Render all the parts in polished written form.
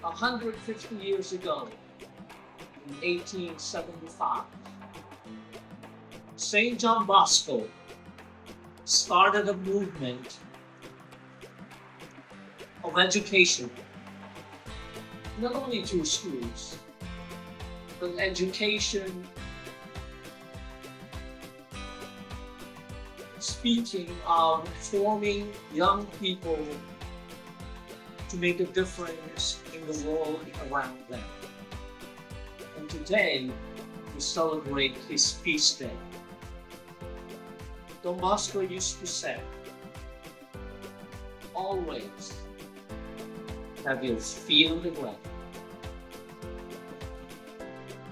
150 years ago, in 1875, St. John Bosco started a movement of education, not only through schools, but education speaking of forming young people to make a difference in the world around them. And today, we celebrate his feast day. Don Bosco used to say, always have your feet on the ground,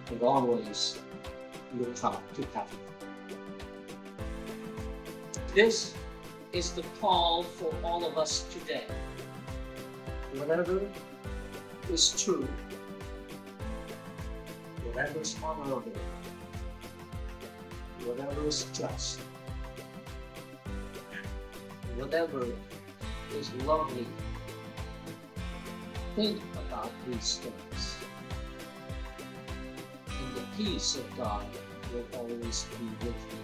but always look up to heaven. This is the call for all of us today. Whatever is true, whatever is honorable, whatever is just, whatever is lovely, think about these things. And the peace of God will always be with you.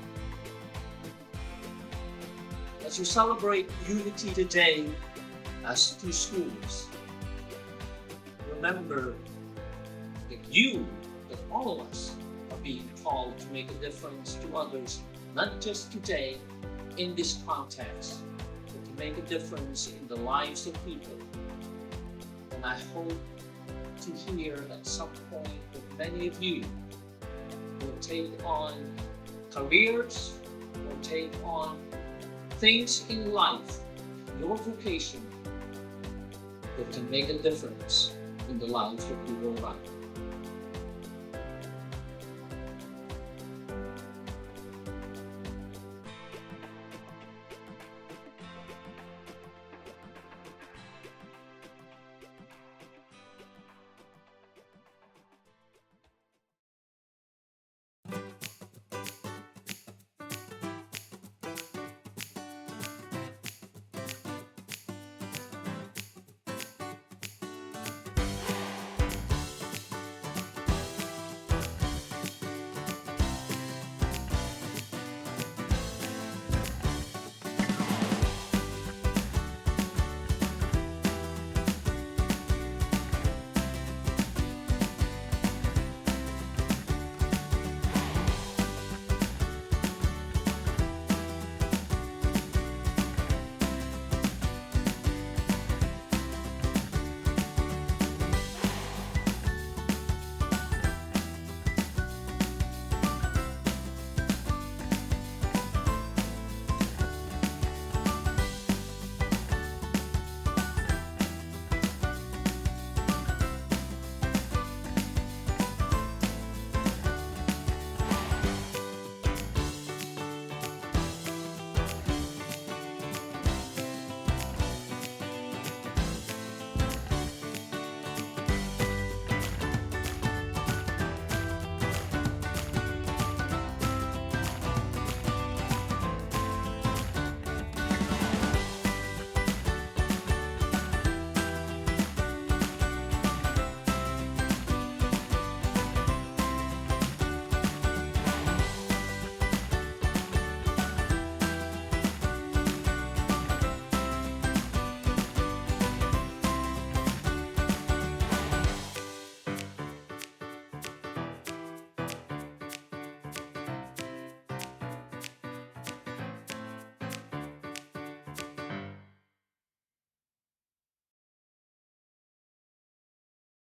As you celebrate unity today as two schools, remember that all of us are being called to make a difference to others, not just today in this context, but to make a difference in the lives of people. And I hope to hear at some point that many of you will take on careers, will take on things in life, your vocation, that can make a difference in the lives of people around you.